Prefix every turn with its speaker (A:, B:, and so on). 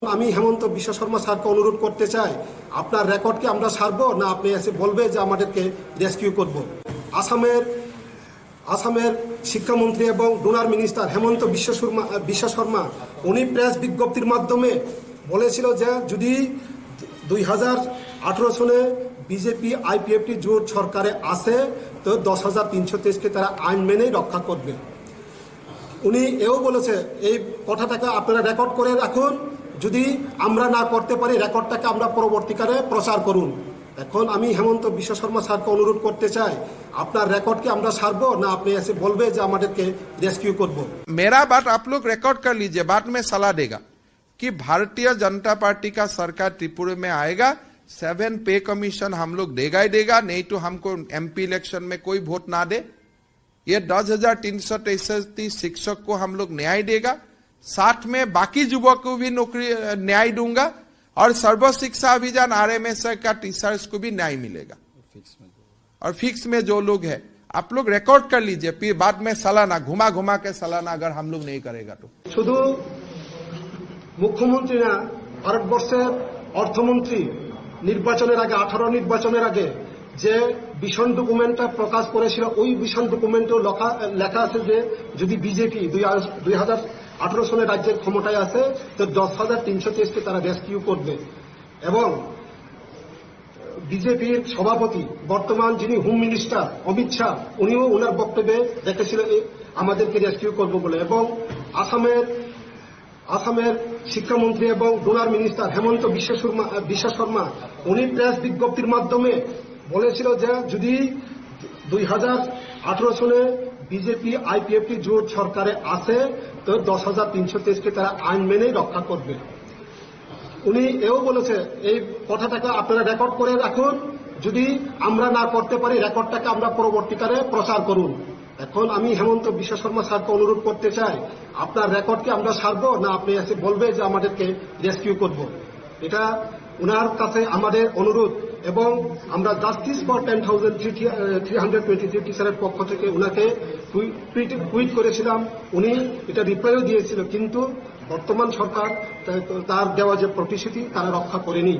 A: আমি হেমন্ত বিশ্ব শর্মা স্যারকে অনুরোধ করতে চাই, আপনার রেকর্ডকে আমরা ছাড়বো না আপনি এসে বলবে যে আমাদেরকে রেস্কিউ করব। আসামের শিক্ষামন্ত্রী এবং ডোনার মিনিস্টার হেমন্ত বিশ্ব শর্মা উনি প্রেস বিজ্ঞপ্তির মাধ্যমে বলেছিল যে যদি 2018 সনে বিজেপি আইপিএফটি জোট সরকারে আসে তো 10,323কে তারা আইন মেনেই রক্ষা করবে। উনি এও বলেছে এই কথাটাকে আপনারা রেকর্ড করে রাখুন, যদি আমরা না করতে পারি রেকর্ডটাকে আমরা পরবর্তীকালে প্রচার করুন। এখন আমি হেমন্ত বিশ্ব শর্মা স্যারকে অনুরোধ করতে চাই, আপনার রেকর্ডকে আমরা ছাড়বো না আপনি এসে বলবে যে আমাদেরকে রেস্কিউ করব।
B: मेरा बात आप लोग रिकॉर्ड कर लीजिए, बाद में सलाह देगा कि भारतीय जनता पार्टी का सरकार त्रिपुरा में आएगा, 7 पे कमीशन हम लोग देगा ही देगा, नहीं तो हमको एमपी इलेक्शन में कोई वोट ना दे। ये 10,333 शिक्षक को हम लोग न्याय देगा, साथ में बाकी युवक को भी नौकरी न्याय दूंगा और सर्व शिक्षा अभियान RMS का टीचर्स को भी न्याय मिलेगा। और फिक्स में जो लोग है आप लोग रिकॉर्ड कर लीजिए, फिर बाद में सालाना घुमा घुमा के सालाना अगर हम लोग नहीं करेगा तो।
A: শুধু মুখ্যমন্ত্রী না, ভারতবর্ষের অর্থমন্ত্রী নির্বাচনের আগে 18 নির্বাচনের আগে যে ভিশন ডকুমেন্টটা প্রকাশ করেছিল, ওই ভিশন ডকুমেন্টেও লেখা আছে যে যদি বিজেপি 2018 সনে রাজ্যের ক্ষমতায় আসে তো 10,323কে তারা রেস্কিউ করবে। এবং বিজেপির সভাপতি বর্তমান যিনি হোম মিনিস্টার অমিত শাহ, উনিও ওনার বক্তব্যে দেখেছিল আমাদেরকে রেস্কিউ করবো বলে। এবং আসামের শিক্ষামন্ত্রী এবং ডোনার মিনিস্টার হেমন্ত বিশ্ব শর্মা উনি প্রেস বিজ্ঞপ্তির মাধ্যমে বলেছিল যে যদি 2018 সনে বিজেপি আইপিএফটি জোট সরকারে আসে তো 10,323কে তারা আইন মেনেই রক্ষা করবে। উনি এও বলেছে এই কথাটাকে আপনারা রেকর্ড করে রাখুন, যদি আমরা না করতে পারি রেকর্ডটাকে আমরা পরবর্তীকালে প্রচার করুন। এখন আমি হেমন্ত বিশ্ব শর্মা স্যারকে অনুরোধ করতে চাই, আপনার রেকর্ডকে আমরা ছাড়বো না আপনি এসে বলবে যে আমাদেরকে রেস্কিউ করব। এটা ওনার কাছে আমাদের অনুরোধ। এবং আমরা জাস্টিস ফর 10,323 টিচারের পক্ষ থেকে ওনাকে টুইট করেছিলাম, উনি এটা রিপ্লাইও দিয়েছিল, কিন্তু বর্তমান সরকার তার দেওয়া যে প্রতিশ্রুতি তারা রক্ষা করেনি।